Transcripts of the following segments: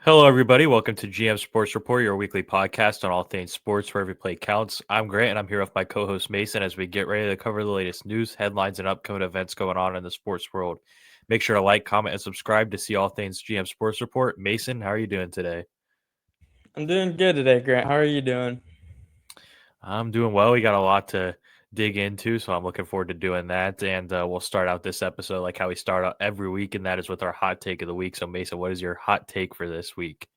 Hello, everybody. Welcome to GM Sports Report, your weekly podcast on all things sports, where every play counts. I'm Grant, and I'm here with my co-host Mason as we get ready to cover the latest news, headlines, and upcoming events going on in the sports world. Make sure to like, comment, and subscribe to see all things GM Sports Report. Mason, how are you doing today? I'm doing good today, Grant. How are you doing? I'm doing well. We got a lot to dig into, so I'm looking forward to doing that. And we'll start out this episode like how we start out every week, and that is with our hot take of the week. So, Mason, what is your hot take for this week?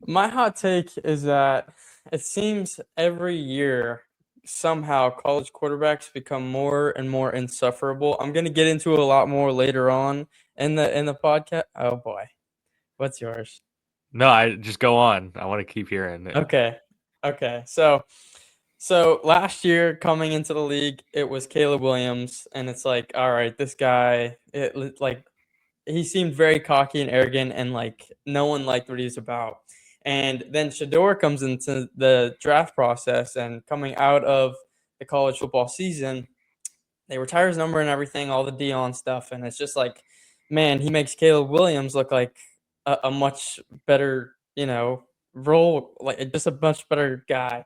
My hot take is that it seems every year somehow college quarterbacks become more and more insufferable. I'm gonna get into it a lot more later on in the podcast. Oh boy, what's yours? No, I just go on. I want to keep hearing it. Okay, okay. So last year coming into the league, it was Caleb Williams, and it's like, all right, this guy, like he seemed very cocky and arrogant, and like no one liked what he was about. And then Shador comes into the draft process, and coming out of the college football season, they retire his number and everything, all the Dion stuff, and it's just like, man, he makes Caleb Williams look like a much better, role, like just a much better guy.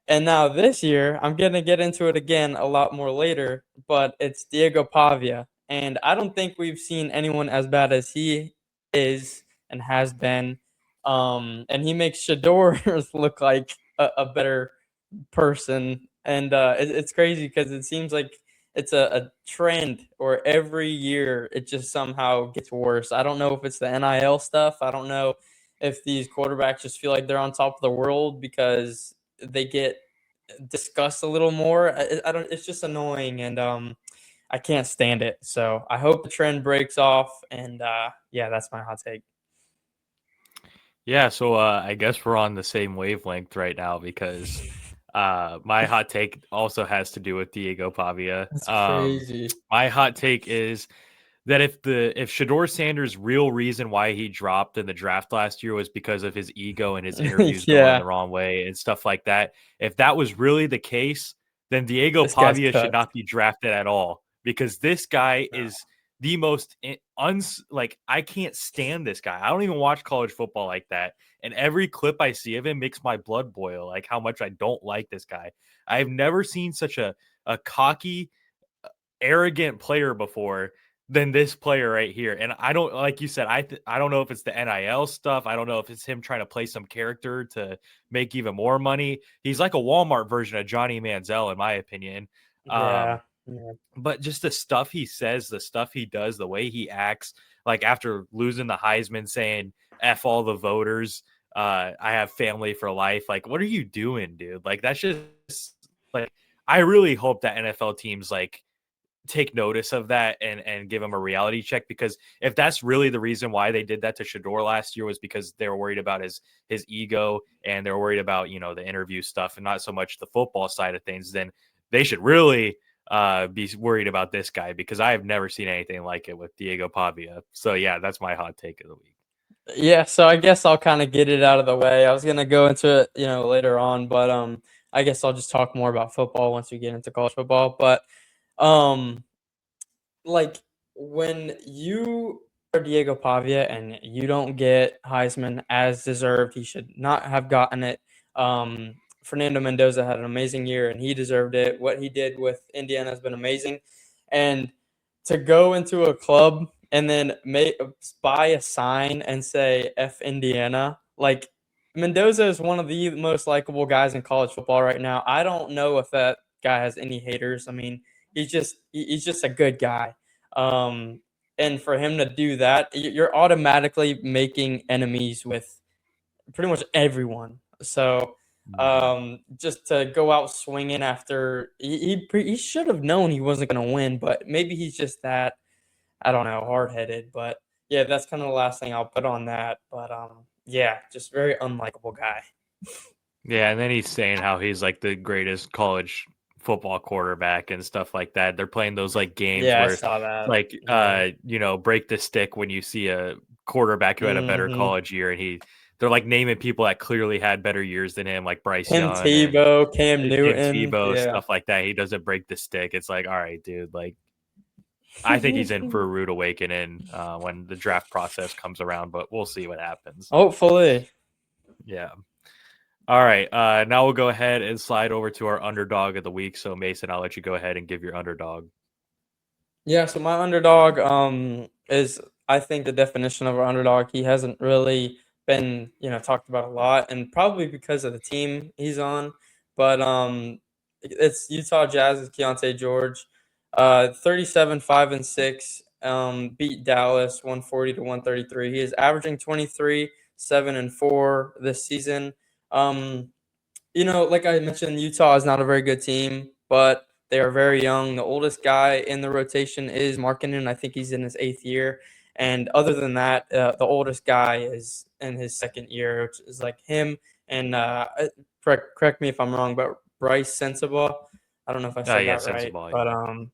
And now this year, I'm gonna get into it again a lot more later, but it's Diego Pavia, and I don't think we've seen anyone as bad as he is and has been. And he makes Shador look like a better person, and it's crazy because it seems like it's a trend, or every year it just somehow gets worse. I don't know if it's the NIL stuff. I don't know if these quarterbacks just feel like they're on top of the world because they get discussed a little more. I don't. It's just annoying, and I can't stand it. So I hope the trend breaks off. And yeah, that's my hot take. Yeah, so I guess we're on the same wavelength right now because my hot take also has to do with Diego Pavia. That's crazy. My hot take is that if Shador Sanders' real reason why he dropped in the draft last year was because of his ego and his interviews going Yeah, the wrong way and stuff like that, if that was really the case, then Diego this guy's Pavia should cooked. not be drafted at all because this guy No. is the most like I can't stand this guy. I don't even watch college football like that. And every clip I see of him makes my blood boil, like how much I don't like this guy. I've never seen such a cocky, arrogant player before than this player right here. And I don't, like you said, I don't know if it's the NIL stuff. I don't know if it's him trying to play some character to make even more money. He's like a Walmart version of Johnny Manziel, in my opinion. Um, Yeah. Yeah. but just the stuff he says, the stuff he does, the way he acts, like after losing the Heisman, saying "F all the voters," I have family for life. Like, what are you doing, dude? Like, that's just like I really hope that NFL teams like take notice of that and give him a reality check, because if that's really the reason why they did that to Shador last year was because they were worried about his ego and they were worried about the interview stuff and not so much the football side of things, then they should really be worried about this guy, because I have never seen anything like it with Diego Pavia. So yeah, that's my hot take of the week. Yeah, so I guess I'll kind of get it out of the way. I was gonna go into it, later on, but I guess I'll just talk more about football once we get into college football. But um, like when you are Diego Pavia and you don't get Heisman as deserved, he should not have gotten it. Fernando Mendoza had an amazing year and he deserved it. What he did with Indiana has been amazing, and to go into a club and then buy a sign and say "F Indiana," like Mendoza is one of the most likable guys in college football right now. I don't know if that guy has any haters. I mean, he's just a good guy. Um, and for him to do that, you're automatically making enemies with pretty much everyone. So Mhm. just to go out swinging after he should have known he wasn't going to win, but maybe he's just that, I don't know, hard headed. But yeah, that's kind of the last thing I'll put on that. But yeah, just very unlikable guy. Yeah, and then he's saying how he's like the greatest college football quarterback and stuff like that. They're playing those like games Yeah, I where saw that. like Yeah. break the stick when you see a quarterback who had a better Hmm. college year, and they're like naming people that clearly had better years than him, like Bryce Tim Young and Tebow, Cam Tim Newton. Tebow, Yeah. stuff like that. He doesn't break the stick. It's like, all right, dude, like I think he's in for a rude awakening when the draft process comes around, but we'll see what happens. Hopefully. Yeah. All right. Now we'll go ahead and slide over to our underdog of the week. So Mason, I'll let you go ahead and give your underdog. Yeah, so my underdog is, I think, the definition of an underdog. He hasn't really been, talked about a lot, and probably because of the team he's on. But it's Utah Jazz's Keontae George. 37, 5-6, beat Dallas 140 to 133. He is averaging 23, 7-4 this season. Like I mentioned, Utah is not a very good team, but they are very young. The oldest guy in the rotation is Markkanen. I think he's in his 8th year. And other than that, the oldest guy is in his 2nd year, which is like him and correct me if I'm wrong, but Bryce Sensabaugh. I don't know if I said Yeah, that right, sensible. but Yeah.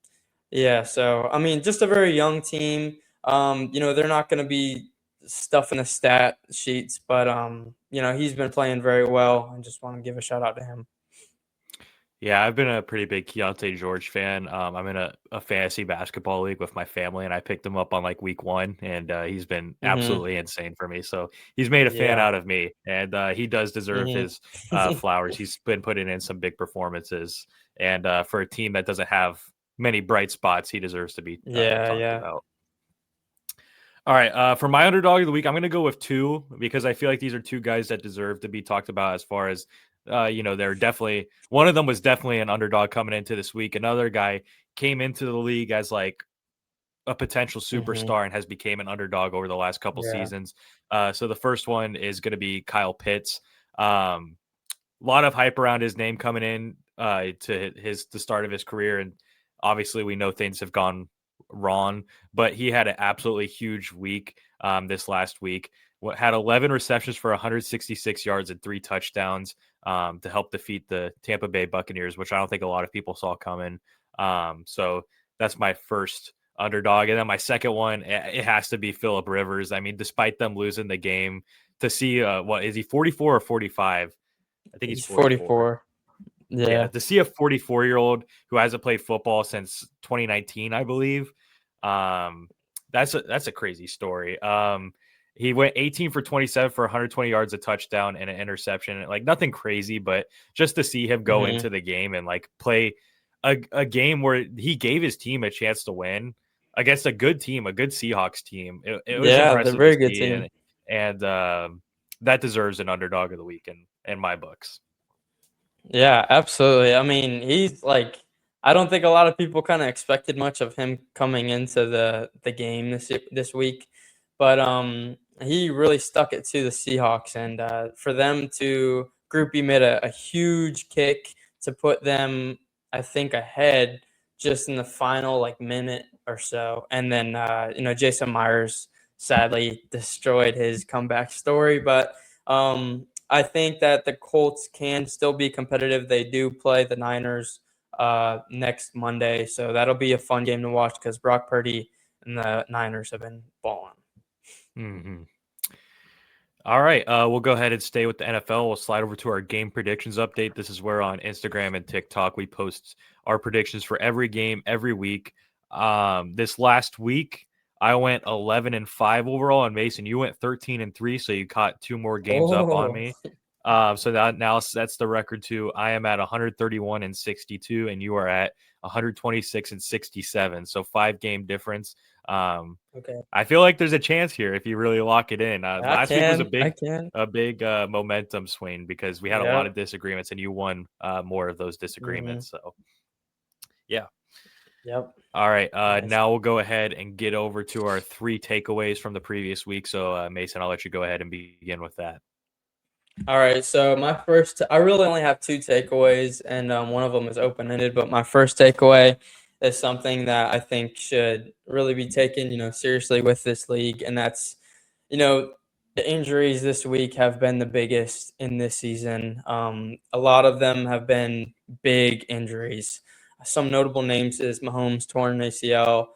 yeah. So I mean, just a very young team. They're not going to be stuff in the stat sheets, but he's been playing very well. I just want to give a shout out to him. Yeah, I've been a pretty big Keontae George fan. I'm in a fantasy basketball league with my family, and I picked him up on like week 1, and he's been Hmm. absolutely insane for me. So he's made a fan Yeah. out of me, and he does deserve Hmm. his flowers. He's been putting in some big performances, and for a team that doesn't have many bright spots, he deserves to be Yeah. talked Yeah. about. All right, for my underdog of the week, I'm going to go with 2 because I feel like these are 2 guys that deserve to be talked about as far as, they're definitely, one of them was definitely an underdog coming into this week. Another guy came into the league as like a potential Hmm. superstar and has became an underdog over the last couple Yeah. seasons. So the first one is going to be Kyle Pitts. A lot of hype around his name coming in to the start of his career, and obviously we know things have gone wrong, but he had an absolutely huge week this last week. Had 11 receptions for 166 yards and 3 touchdowns to help defeat the Tampa Bay Buccaneers, which I don't think a lot of people saw coming. So that's my first underdog, and then my second one, it has to be Phillip Rivers. I mean, despite them losing the game, to see what is he 44 or 45? I think he's He's 44. 44. Yeah, Yeah. to see a 44-year-old who hasn't played football since 2019, I believe, um, that's a crazy story. He went 18 for 27 for 120 yards, a touchdown, and an interception. Like nothing crazy, but just to see him go Hmm. into the game and like play a game where he gave his team a chance to win against a good team, a good Seahawks team. It was Yeah, they're a impressive to very good see, team. and that deserves an underdog of the week in my books. Yeah, absolutely. I mean, he's like, I don't think a lot of people kind of expected much of him coming into the game this week, but he really stuck it to the Seahawks, and for them to Groupie made a huge kick to put them, I think, ahead just in the final like minute or so, and then Jason Myers sadly destroyed his comeback story, but. I think that the Colts can still be competitive. They do play the Niners next Monday, so that'll be a fun game to watch because Brock Purdy and the Niners have been balling. Mm-hmm. All right, we'll go ahead and stay with the NFL. We'll slide over to our game predictions update. This is where on Instagram and TikTok we post our predictions for every game every week. This last week I went 11-5 overall, and Mason, you went 13-3, so you caught 2 more games up on Oh, me. So that now sets the record to I am at 131-62, and you are at 126-67. So 5-game difference. okay. I feel like there's a chance here if you really lock it in. I Last week was can. I can. a big momentum swing because we had a lot Yep. of disagreements and you won more of those Hmm. disagreements. So yeah. Yep. All right. Nice. Now we'll go ahead and get over to our 3 takeaways from the previous week. So Mason, I'll let you go ahead and begin with that. All right. So I really only have 2 takeaways, and one of them is open ended. But my first takeaway is something that I think should really be taken, seriously with this league, and that's you know, the injuries this week have been the biggest in this season. A lot of them have been big injuries. Some notable names is Mahomes torn ACL,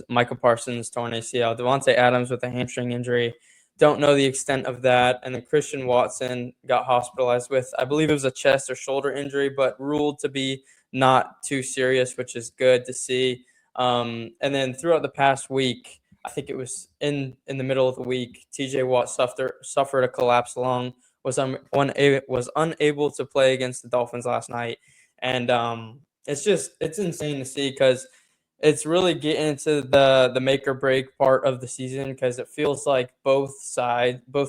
Michael Parsons torn ACL, Devontae Adams with a hamstring injury. Don't know the extent of that. And then Christian Watson got hospitalized with, I believe it was a chest or shoulder injury, but ruled to be not too serious, which is good to see. And then throughout the past week, I think it was in the middle of the week, TJ Watt suffered a collapsed lung, was unable to play against the Dolphins last night, and it's insane to see because it's really getting into the make or break part of the season because it feels like both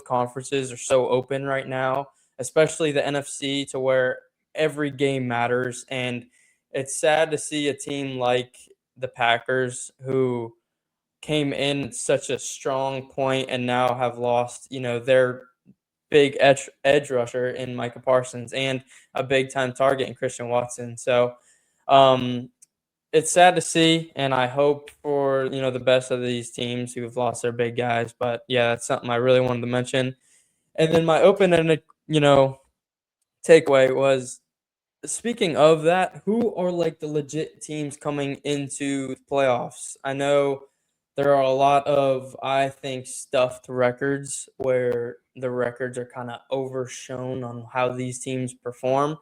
conferences are so open right now, especially the NFC, to where every game matters. And it's sad to see a team like the Packers, who came in at such a strong point and now have lost, their big edge rusher in Micah Parsons and a big time target in Christian Watson. So um, it's sad to see, and I hope for the best of these teams who have lost their big guys. But yeah, that's something I really wanted to mention. And then my open-ended, takeaway was, speaking of that, who are like the legit teams coming into the playoffs? I know there are a lot of, I think, stuffed records where the records are kind of overshown on how these teams perform.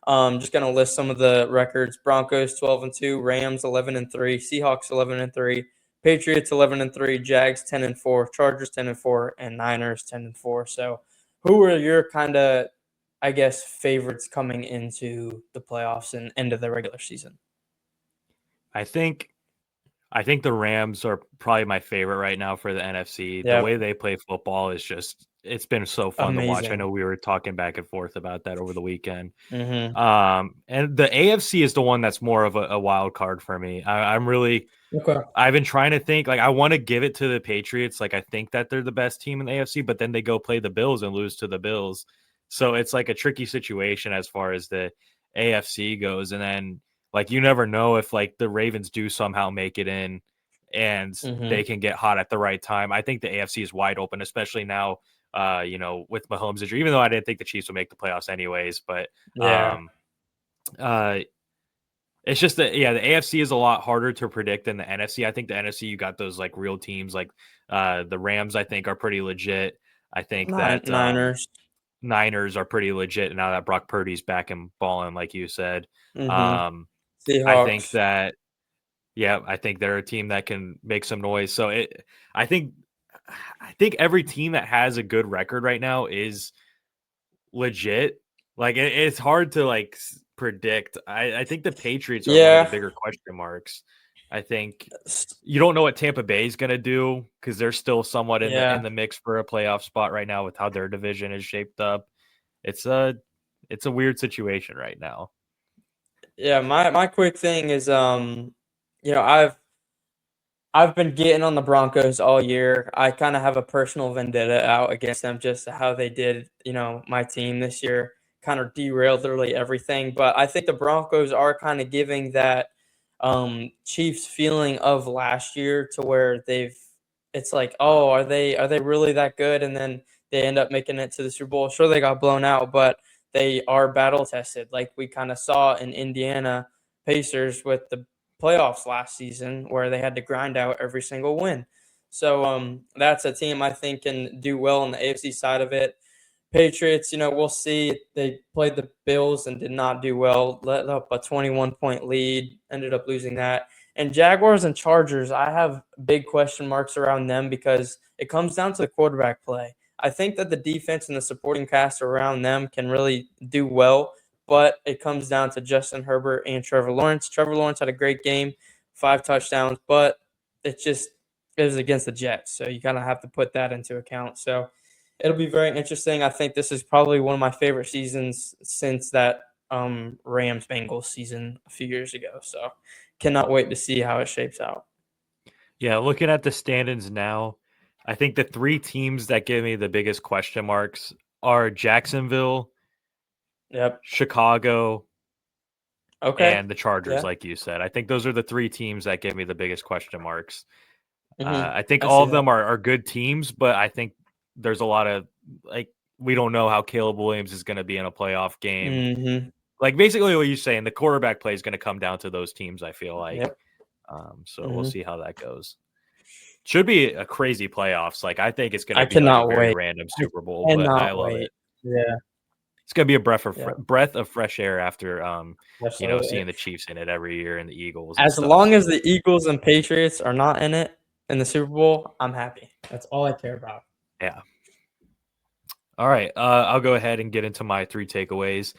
Just gonna list some of the records: Broncos 12-2, Rams 11-3, Seahawks 11-3, Patriots 11-3, Jags 10-4, Chargers 10-4, and Niners 10-4. So, who are your kind of, I guess, favorites coming into the playoffs and end of the regular season? I think the Rams are probably my favorite right now for the NFC. The Yep. way they play football is just it's been so fun to watch. I Amazing. know we were talking back and forth about that over the weekend. Mhm. And the AFC is the one that's more of a wild card for me. Okay. I've been trying to think, like, I want to give it to the Patriots. Like, I think that they're the best team in the AFC, but then they go play the Bills and lose to the Bills. So it's like a tricky situation as far as the AFC goes. And then, like, you never know if, like, the Ravens do somehow make it in and they Mhm. can get hot at the right time. I think the AFC is wide open, especially now, with Mahomes' injury, even though I didn't think the Chiefs would make the playoffs anyways. But, Yeah. um, uh, it's just that, yeah, the AFC is a lot harder to predict than the NFC. I think the NFC, you got those like real teams, like the Rams, I think are pretty legit. I think that Niners. Niners are pretty legit now that Brock Purdy's back and balling, like you said. Mhm. Um, I think Seahawks. that, yeah, I think they're a team that can make some noise. So I think, I think every team that has a good record right now is legit. Like it's hard to like predict. I think the Patriots are one of the Yeah. bigger question marks. I think S- you don't know what Tampa Bay is going to do because they're still somewhat in Yeah. the mix for a playoff spot right now with how their division is shaped up. It's a weird situation right now. Yeah, my quick thing is, you know, I've been getting on the Broncos all year. I kind of have a personal vendetta out against them, just how they did, my team this year, kind of derailed literally everything. But I think the Broncos are kind of giving that Chiefs feeling of last year, to where it's like, oh, are they really that good? And then they end up making it to the Super Bowl. Sure, they got blown out, but they are battle tested, like we kind of saw in Indiana Pacers with the playoffs last season, where they had to grind out every single win. So that's a team I think can do well on the AFC side of it. Patriots, we'll see. They played the Bills and did not do well. Let up a 21-point lead, ended up losing that. And Jaguars and Chargers, I have big question marks around them because it comes down to the quarterback play. I think that the defense and the supporting cast around them can really do well, but it comes down to Justin Herbert and Trevor Lawrence. Trevor Lawrence had a great game, 5 touchdowns, but it was against the Jets, so you kind of have to put that into account. So it'll be very interesting. I think this is probably one of my favorite seasons since that Rams Bengals season a few years ago. So cannot wait to see how it shapes out. Yeah, looking at the standings now, I think the three teams that give me the biggest question marks are Jacksonville, Yep. Chicago, Okay. and the Chargers, Yeah. like you said. I think those are the three teams that give me the biggest question marks. I think I all see of that. them are good teams, but I think there's a lot of like we don't know how Caleb Williams is going to be in a playoff game. Mm-hmm. Like basically what you're saying, the quarterback play is going to come down to those teams. I feel like, Yep. so we'll Mm-hmm. see how that goes. Should be a crazy playoffs. Like I think it's going to I be like a cannot very wait. random I Super Bowl, but I cannot love it. wait. Yeah. It's gonna be a Yeah, breath of fresh air after absolutely. seeing the Chiefs in it every year and the Eagles and As stuff. long as So the Eagles and Patriots are not in it in the Super Bowl, I'm happy. That's all I care about. yeah. All right. I'll go ahead and get into my three takeaways.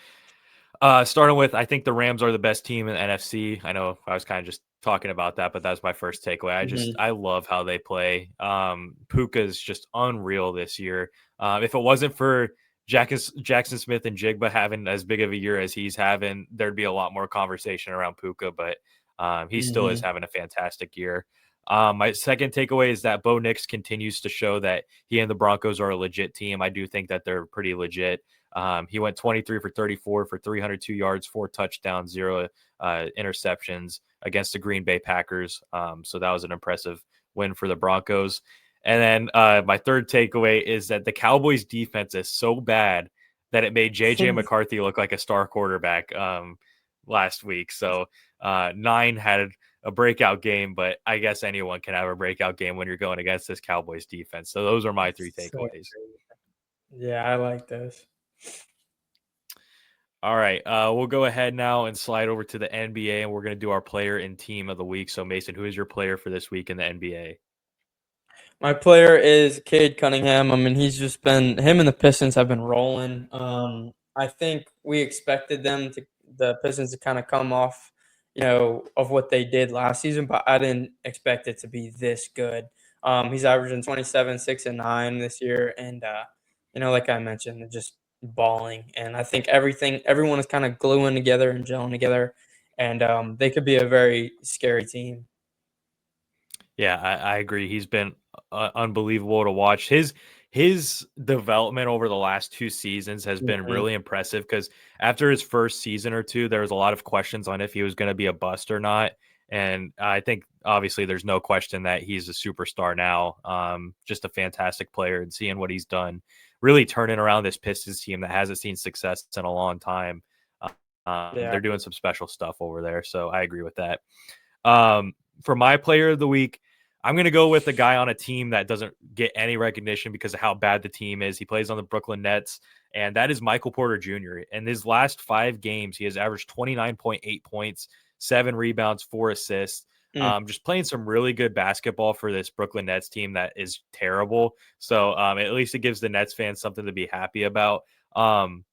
Starting with, I think the Rams are the best team in the NFC. I know I was kind of just talking about that, but that's my first takeaway. Mhm. I love how they play. Puka is just unreal this year. If it wasn't for Jackson Smith and Jigba having as big of a year as he's having, there'd be a lot more conversation around Puka, but he still is Mhm. having a fantastic year. My second takeaway is that Bo Nix continues to show that he and the Broncos are a legit team. I do think that they're pretty legit. He went 23 for 34 for 302 yards, 4 touchdowns, 0 interceptions against the Green Bay Packers. So that was an impressive win for the Broncos. And then my third takeaway is that the Cowboys defense is so bad that it made JJ McCarthy look like a star quarterback last week. So Nine had a breakout game, but I guess anyone can have a breakout game when you're going against this Cowboys defense. So those are my three So takeaways. yeah, I like those. All right, we'll go ahead now and slide over to the NBA, and we're going to do our player and team of the week. So, Mason, who is your player for this week in the NBA? My player is Cade Cunningham. I mean, he's just been him and the Pistons have been rolling. I think we expected the Pistons to kind of come off, of what they did last season, but I didn't expect it to be this good. He's averaging 27, 6 and 9 this year, and like I mentioned, they're just balling. And I think everyone is kind of gluing together and gelling together, and they could be a very scary team. Yeah, I agree. He's been unbelievable to watch. His development over the last 2 seasons has been Mhm. really impressive because after his first season or two, there was a lot of questions on if he was going to be a bust or not. And I think obviously there's no question that he's a superstar now. Just a fantastic player, and seeing what he's done, really turning around this Pistons team that hasn't seen success in a long time. Yeah. They're doing some special stuff over there, so I agree with that. Um, for my player of the week, I'm going to go with a guy on a team that doesn't get any recognition because of how bad the team is. He plays on the Brooklyn Nets, and that is Michael Porter Jr. In his last 5 games, he has averaged 29.8 points, 7 rebounds, 4 assists. Mm. Just playing some really good basketball for this Brooklyn Nets team that is terrible. So at least it gives the Nets fans something to be happy about. Um,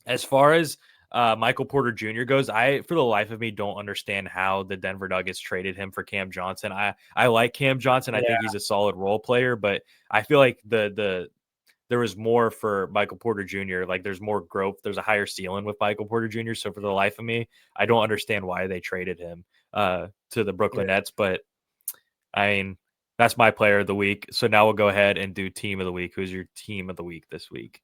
as far as Michael Porter Jr. goes, I for the life of me don't understand how the Denver Nuggets traded him for Cam Johnson. I like Cam Johnson. I think Yeah. he's a solid role player, but I feel like there was more for Michael Porter Jr. Like there's more growth. There's a higher ceiling with Michael Porter Jr. So for the life of me, I don't understand why they traded him to the Yeah. Brooklyn Nets. But I mean, that's my player of the week. So now we'll go ahead and do team of the week. Who's your team of the week this week?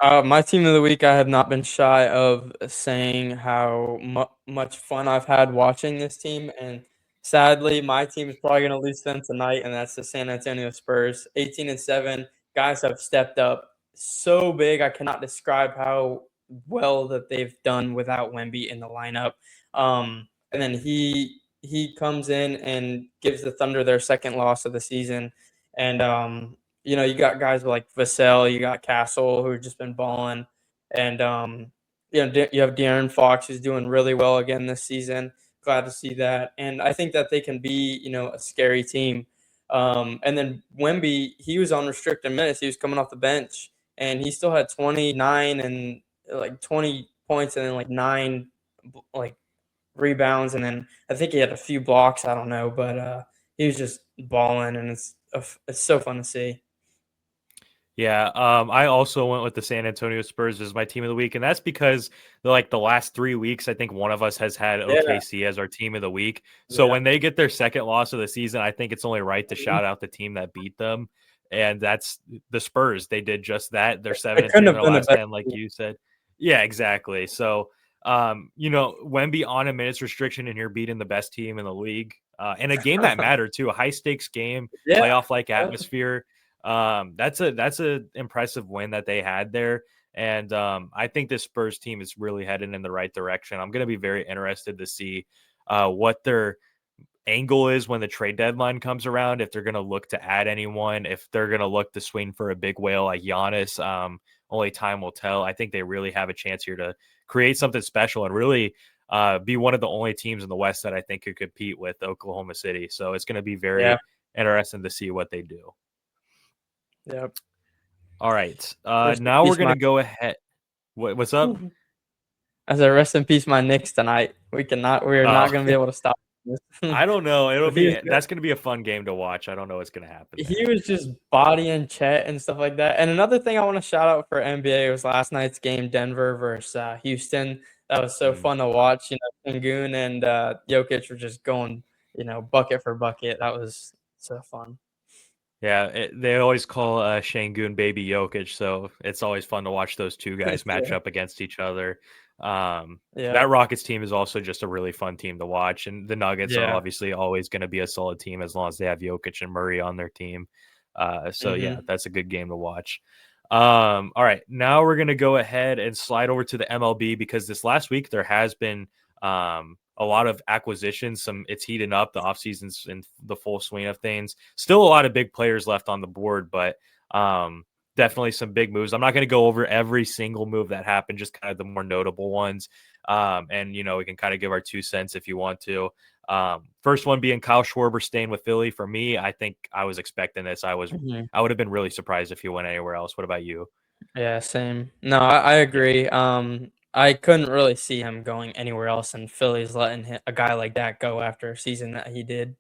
My team of the week, I have not been shy of saying how much fun I've had watching this team, and sadly, my team is probably going to lose them tonight, and that's the San Antonio Spurs. 18-7, guys have stepped up so big. I cannot describe how well that they've done without Wemby in the lineup. And then he comes in and gives the Thunder their second loss of the season, and you got guys like Vassell, you got Castle who have just been balling, and you have De'Aaron Fox who's doing really well again this season. Glad to see that, and I think that they can be a scary team. And then Wemby, he was on restricted minutes. He was coming off the bench, and he still had 29 and like 20 points, and then like nine like rebounds, and then I think he had a few blocks. I don't know, but he was just balling, and it's so fun to see. Yeah, I also went with the San Antonio Spurs as my team of the week, and that's because the last 3 weeks, I think one of us has had Yeah, OKC as our team of the week. So yeah. when they get their second loss of the season, I think it's only right to Mhm. shout out the team that beat them, and that's the Spurs. They did just that. They're seven It and couldn't three in have their been a last better 10, like team. you said. Yeah, exactly. So, Wemby on a minutes restriction, and you're beating the best team in the league, in a game that mattered too, a high stakes game, Yeah, playoff like yeah. atmosphere. That's a impressive win that they had there, and I think this Spurs team is really heading in the right direction. I'm going to be very interested to see what their angle is when the trade deadline comes around, if they're going to look to add anyone, if they're going to look to swing for a big whale like Giannis. Only time will tell. I think they really have a chance here to create something special and really be one of the only teams in the West that I think could compete with Oklahoma City. So it's going to be Yeah. very interesting to see what they do. Yep. All right. Rest in Now we're peace, going to my. go ahead. What's up? I said, rest in peace, my Knicks tonight. We are not Uh, going to be able to stop this. I don't know. If he was That's going to be a fun game to watch. I don't know what's going to happen he there. was just bodying Chet and stuff like that. And another thing I want to shout out for NBA was last night's game, Denver versus Houston. That was so Mm. fun to watch. Sengun and Jokic were just going, bucket for bucket. That was so fun. Yeah, they always call Şengün Baby Jokic, so it's always fun to watch those two guys match Yeah. up against each other. Yeah. That Rockets team is also just a really fun team to watch, and the Nuggets are Yeah. obviously always going to be a solid team as long as they have Jokic and Murray on their team. So yeah, Mm-hmm. that's a good game to watch. All right, now we're going to go ahead and slide over to the MLB because this last week there has been a lot of acquisitions. It's heating up. The offseason's in the full swing of things. Still a lot of big players left on the board, but definitely some big moves. I'm not going to go over every single move that happened, just kind of the more notable ones. And we can kind of give our 2 cents if you want to. First one being Kyle Schwarber staying with Philly. For me, I think I was expecting this. I Mm-hmm. would have been really surprised if he went anywhere else. What about you? Yeah, same. No, I Yeah. agree. I couldn't really see him going anywhere else, and Philly's letting a guy like that go after a season that he did.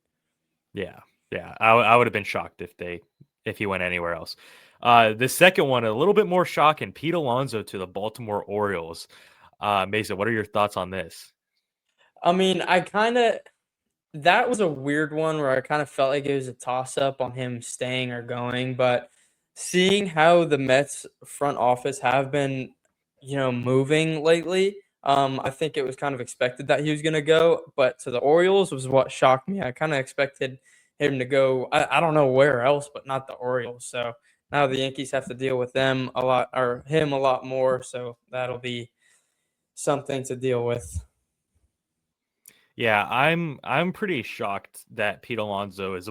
Yeah, yeah. I would have been shocked if he went anywhere else. The second one, a little bit more shocking. Pete Alonso to the Baltimore Orioles. Mason, what are your thoughts on this? I mean, that was a weird one where I kind of felt like it was a toss up on him staying or going, but seeing how the Mets front office have been, moving lately, I think it was kind of expected that he was going to go, but to the Orioles was what shocked me. I kind of expected him to go, I don't know where else, but not the Orioles. So now the Yankees have to deal with them a lot or him a lot more. So that'll be something to deal with. Yeah, I'm pretty shocked that Pete Alonso is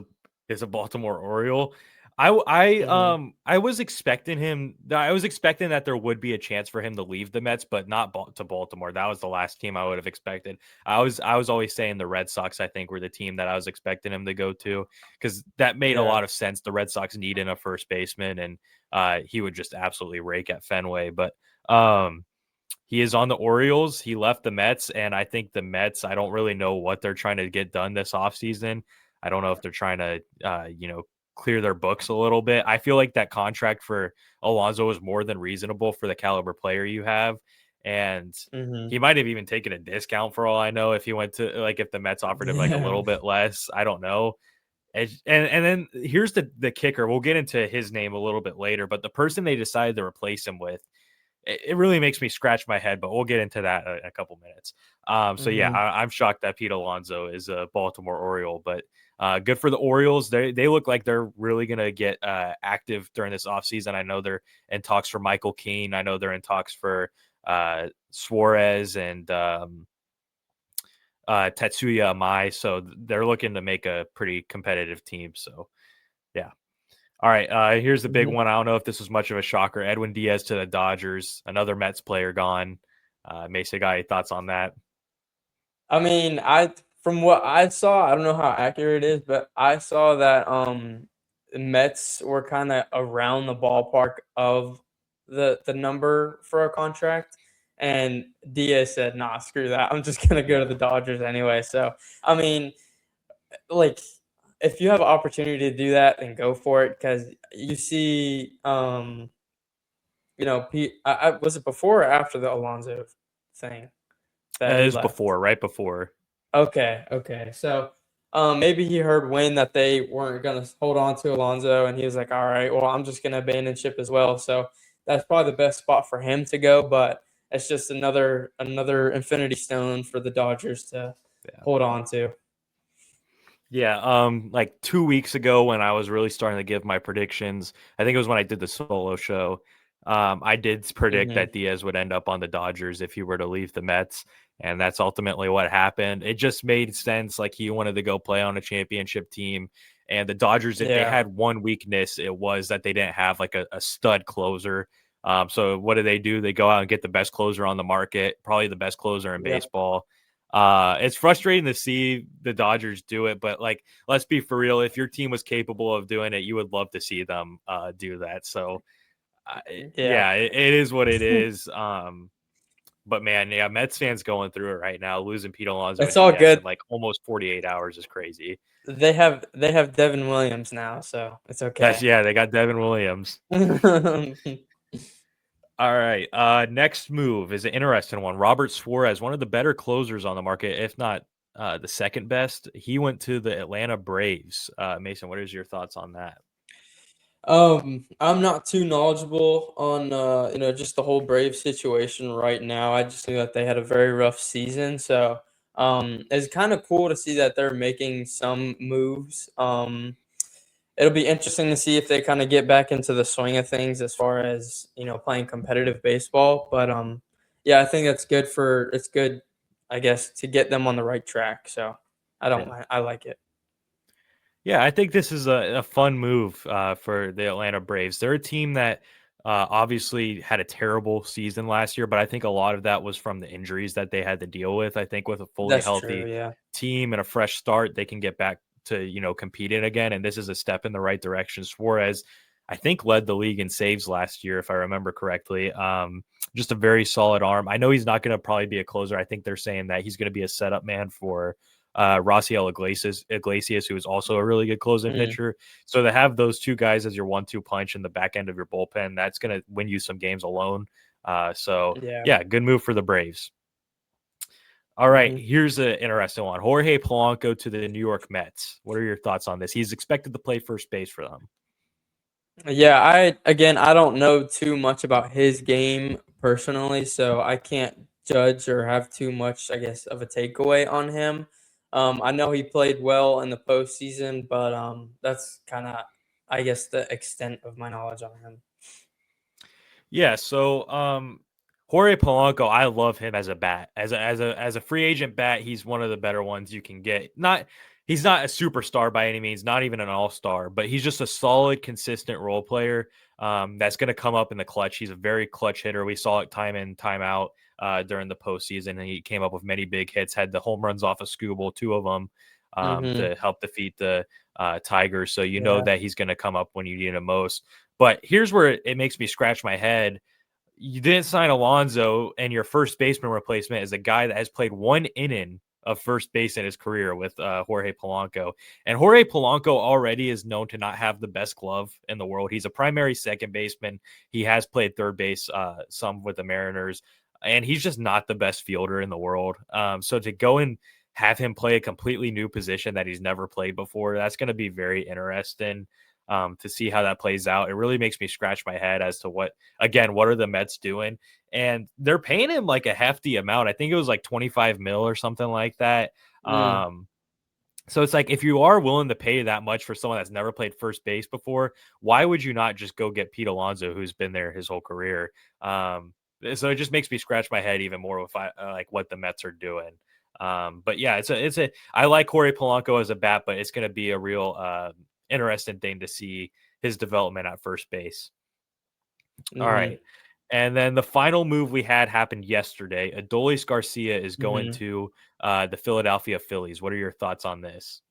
a Baltimore Oriole. Hmm. I was expecting him. I was expecting that there would be a chance for him to leave the Mets, but not to Baltimore. That was the last team I would have expected. I was always saying the Red Sox. I think were the team that I was expecting him to go to because that made a Yeah. lot of sense. The Red Sox needed a first baseman, and he would just absolutely rake at Fenway. But he is on the Orioles. He left the Mets, and I think the Mets, I don't really know what they're trying to get done this offseason. I don't know if they're trying to, clear their books a little bit. I feel like that contract for Alonso is more than reasonable for the caliber player you have. And Hmm. he might have even taken a discount for all I know if he went to, like, if the Mets offered him like a Yeah. little bit less. I don't know. And then here's the kicker. We'll get into his name a little bit later, but the person they decided to replace him with, it really makes me scratch my head, but we'll get into that in a couple minutes. So yeah, Hmm. I'm shocked that Pete Alonso is a Baltimore Oriole, but good for the Orioles. They look like they're really gonna get active during this offseason. I know they're in talks for Michael Keane. I know they're in talks for Suarez and Tetsuya Amai. So they're looking to make a pretty competitive team. So yeah. All right, here's the big Hmm. one. I don't know if this was much of a shocker. Edwin Diaz to the Dodgers, another Mets player gone. Mesa guy, thoughts on that? I mean, I from what I saw, I don't know how accurate it is, but I saw that the Mets were kind of around the ballpark of the number for a contract, and Diaz said, "Nah, screw that. I'm just gonna go to Yeah, the Dodgers anyway." So, I mean, like, if you have an opportunity to do that, then go for it because you see, Pete. Was it before or after the Alonso thing that it he was left? before, right before. Okay, okay. So, maybe he heard wind that they weren't gonna hold on to Alonso, and he was like, "All right, well, I'm just gonna abandon ship as well." So that's probably the best spot for him to go, but it's just another infinity stone for the Dodgers to Yeah, hold on to. yeah. Like 2 weeks ago when I was really starting to give my predictions, I think it was when I did the solo show. I did predict Mhm. that Diaz would end up on the Dodgers if he were to leave the Mets, and that's ultimately what happened. It just made sense. Like he wanted to go play on a championship team, and the Dodgers, if they Yeah. had one weakness, it was that they didn't have like a stud closer. So what do? They go out and get the best closer on the market, probably the best closer in Yeah. baseball. It's frustrating to see the Dodgers do it, but like, let's be for real. If your team was capable of doing it, you would love to see them do that. So Yeah. yeah, it is what it is. But man, yeah, Mets fans going through it right now. Losing Pete Alonso It's and all DS in good. like almost 48 hours is crazy. They have Devin Williams now, so it's That's okay. yeah, they got Devin Williams. All right. Next move is an interesting one. Robert Suarez, one of the better closers on the market, if not the second best. He went to the Atlanta Braves. Mason, what is your thoughts on that? I'm not too knowledgeable on just the whole Brave situation right now. I just knew that they had a very rough season, so it's kind of cool to see that they're making some moves. It'll be interesting to see if they kind of get back into the swing of things as far as playing competitive baseball. But yeah, I think it's good, I guess, to get them on the right track. So I don't Yeah. mind. I like it. Yeah, I think this is a fun move for the Atlanta Braves. They're a team that obviously had a terrible season last year, but I think a lot of that was from the injuries that they had to deal with. I think with a fully That's true. healthy Yeah. team and a fresh start, they can get back to competing again. And this is a step in the right direction. Suarez, I think, led the league in saves last year, if I remember correctly. Just a very solid arm. I know he's not going to probably be a closer. I think they're saying that he's going to be a setup man for Raciel Iglesias, who is also a really good closing Mm, pitcher. So to have those two guys as your 1-2 punch in the back end of your bullpen, that's going to win you some games alone. So yeah. yeah, good move for the Braves. All right, Hmm. here's an interesting one. Jorge Polanco to the New York Mets. What are your thoughts on this? He's expected to play first base for them. Yeah, I don't know too much about his game personally, so I can't judge or have too much, I guess, of a takeaway on him. I know he played well in the postseason, but that's kind of, I guess, the extent of my knowledge on him. Yeah, so Jorge Polanco, I love him as a bat. As a free agent bat, he's one of the better ones you can get. Not He's not a superstar by any means, not even an all-star, but he's just a solid, consistent role player that's going to come up in the clutch. He's a very clutch hitter. We saw it time in, time out during the postseason, and he came up with many big hits, had the home runs off of Scooble, two of them Hmm. to help defeat the Tigers. So you know Yeah. that he's going to come up when you need him most. But here's where it makes me scratch my head. You didn't sign Alonso, and your first baseman replacement is a guy that has played one inning of first base in his career with Jorge Polanco. And Jorge Polanco already is known to not have the best glove in the world. He's a primary second baseman. He has played third base some with the Mariners, and he's just not the best fielder in the world. So to go and have him play a completely new position that he's never played before, that's going to be very interesting to see how that plays out. It really makes me scratch my head as to what are the Mets doing? And they're paying him like a hefty amount. I think it was like 25 mil or something like that. Mm, So it's like if you are willing to pay that much for someone that's never played first base before, why would you not just go get Pete Alonso, who's been there his whole career? So it just makes me scratch my head even more with like what the Mets are doing. But yeah, it's a I like Corey Polanco as a bat, but it's going to be a real interesting thing to see his development at first base. All hmm. right. And then the final move we had happened yesterday. Adolis Garcia is going Hmm. to the Philadelphia Phillies. What are your thoughts on this?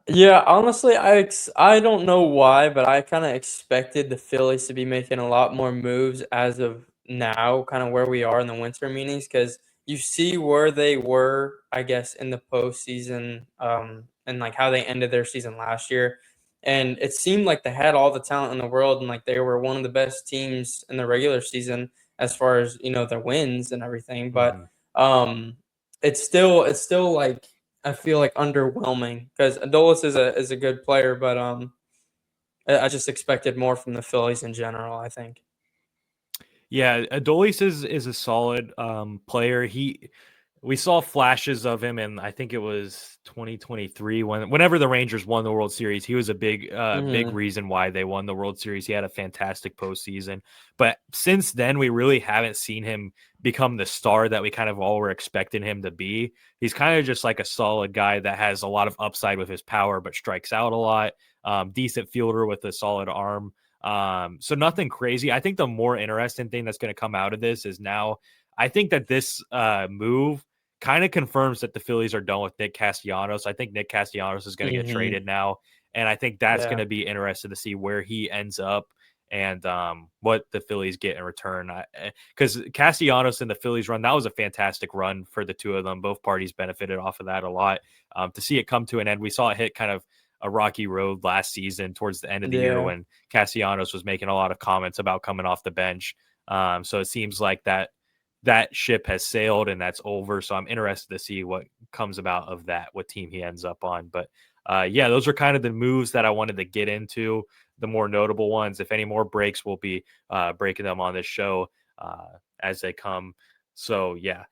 Yeah, honestly, I don't know why, but I kind of expected the Phillies to be making a lot more moves as of now, kind of where we are in the winter meetings, because you see where they were, I guess, in the postseason, and like how they ended their season last year, and it seemed like they had all the talent in the world, and like they were one of the best teams in the regular season as far as their wins and everything, but Mhm. um, it's still like I feel like underwhelming because Adolis is a good player, but I just expected more from the Phillies in general. I think. Yeah, Adolis is a solid player. we saw flashes of him, and I think it was 2023 whenever the Rangers won the World Series. He was a big Mhm. reason why they won the World Series. He had a fantastic postseason, but since then we really haven't seen him become the star that we kind of all were expecting him to be. He's kind of just like a solid guy that has a lot of upside with his power, but strikes out a lot. Decent fielder with a solid arm. So nothing crazy. I think the more interesting thing that's going to come out of this is now. I think that this move kind of confirms that the Phillies are done with Nick Castellanos. I think Nick Castellanos is going to get Mhm. traded now, and I think that's going Yeah. to be interesting to see where he ends up and what the Phillies get in return. Because Castellanos and the Phillies run, that was a fantastic run for the two of them. Both parties benefited off of that a lot. To see it come to an end, we saw it hit kind of a rocky road last season towards the end of the year Yeah. when Castellanos was making a lot of comments about coming off the bench. So it seems like that ship has sailed and that's over. So I'm interested to see what comes about of that, what team he ends up on. But yeah, those are kind of the moves that I wanted to get into, the more notable ones. If any more breaks, we'll be breaking them on this show as they come. So yeah.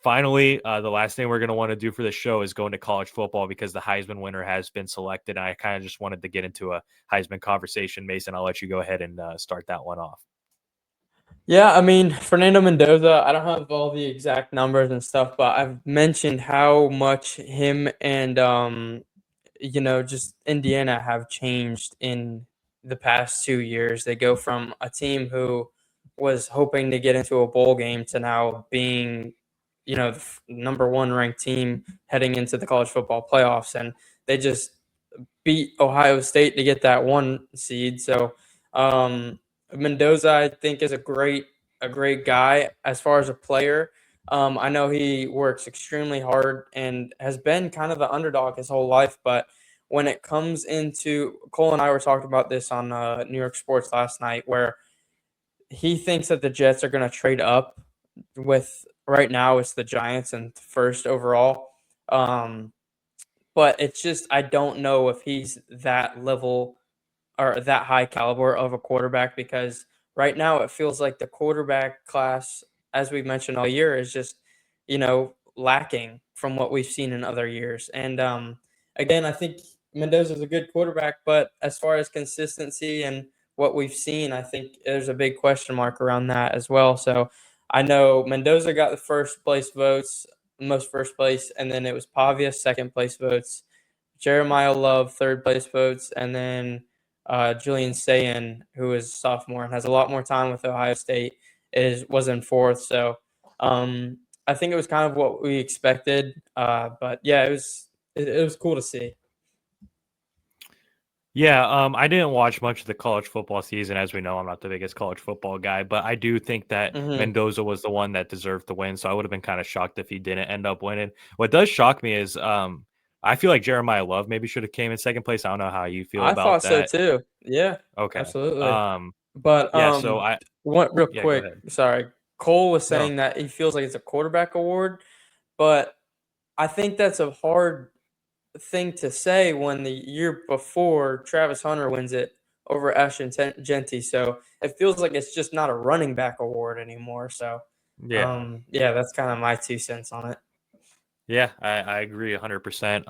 Finally, the last thing we're going to want to do for the show is go into college football because the Heisman winner has been selected. And I kind of just wanted to get into a Heisman conversation. Mason, I'll let you go ahead and start that one off. Yeah, I mean, Fernando Mendoza, I don't have all the exact numbers and stuff, but I've mentioned how much him and just Indiana have changed in the past 2 years. They go from a team who was hoping to get into a bowl game to now being, the number one ranked team heading into the college football playoffs, and they just beat Ohio State to get that one seed. So Mendoza, I think, is a great guy as far as a player. I know he works extremely hard and has been kind of the underdog his whole life, but when it comes into Cole and I were talking about this on New York Sports last night, where he thinks that the Jets are going to trade up with right now it's the Giants and first overall. Um, but it's just I don't know if he's that level or that high caliber of a quarterback because right now it feels like the quarterback class, as we mentioned all year, is just lacking from what we've seen in other years. And again, I think Mendoza is a good quarterback, but as far as consistency and what we've seen, I think there's a big question mark around that as well. So I know Mendoza got the first place votes, most first place, and then it was Pavia second place votes. Jeremiah Love third place votes, and then Julian Sayin, who is a sophomore and has a lot more time with Ohio State, was in fourth. So I think it was kind of what we expected. But yeah, it was cool to see. Yeah, I didn't watch much of the college football season. As we know, I'm not the biggest college football guy, but I do think that Hmm. Mendoza was the one that deserved to win. So I would have been kind of shocked if he didn't end up winning. What does shock me is I feel like Jeremiah Love maybe should have came in second place. I don't know how you feel I about thought so that. too. Yeah, Okay. absolutely. But Yeah, so I one real yeah, go quick, ahead. sorry. Cole was No. saying that he feels like it's a quarterback award, but I think that's a hard thing to say when the year before Travis Hunter wins it over Ashton Genty. So it feels like it's just not a running back award anymore. So Yeah. yeah, that's kind of my 2 cents on it. Yeah, I agree 100%.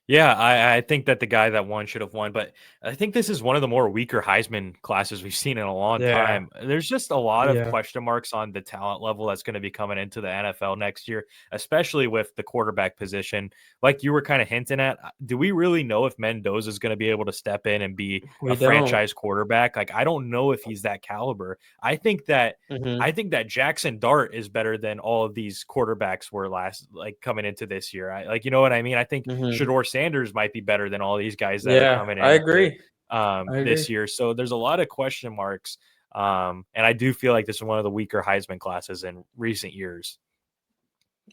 Yeah, I think that the guy that won should have won, but I think this is one of the more weaker Heisman classes we've seen in a long Yeah. time. There's just a lot of Yeah. question marks on the talent level that's going to be coming into the NFL next year, especially with the quarterback position. Like you were kind of hinting at, do we really know if Mendoza is going to be able to step in and be a We don't. franchise quarterback? Like I don't know if he's that caliber. I think that Hmm. I think that Jackson Dart is better than all of these quarterbacks were last like coming into this year. You know what I mean? I think Hmm. Shador Sanders might be better than all these guys that are Yeah, coming I into agree. I agree. this year. So there's a lot of question marks. And I do feel like this is one of the weaker Heisman classes in recent years.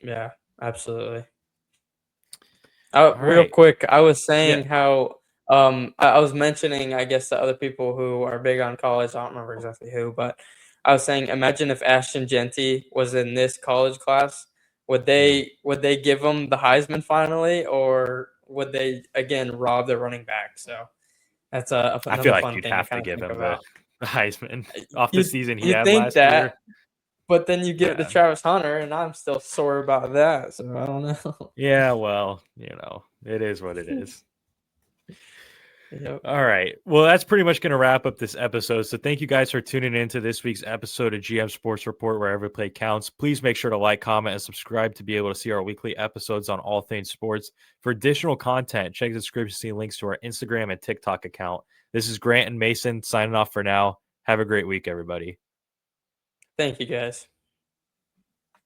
Yeah, absolutely. All Real right. quick, I was Yeah. saying how I was mentioning, I guess, the other people who are big on college. I don't remember exactly who, but I was saying, imagine if Ashton Genty was in this college class. Would Mhm. they give him the Heisman finally, or would they again rob the running back? So that's I feel another like fun you'd thing to have to kind of give think him the, about. the Heisman off the You season he you had think last that, year. But then you give it to Yeah. Travis Hunter, and I'm still sore about that. So I don't know. Yeah, well, it is what it is. Yep. All right. Well, that's pretty much going to wrap up this episode. So thank you guys for tuning in to this week's episode of GM Sports Report, where every play counts. Please make sure to like, comment, and subscribe to be able to see our weekly episodes on all things sports. For additional content, check the description to see links to our Instagram and TikTok account. This is Grant and Mason signing off for now. Have a great week, everybody. Thank you, guys.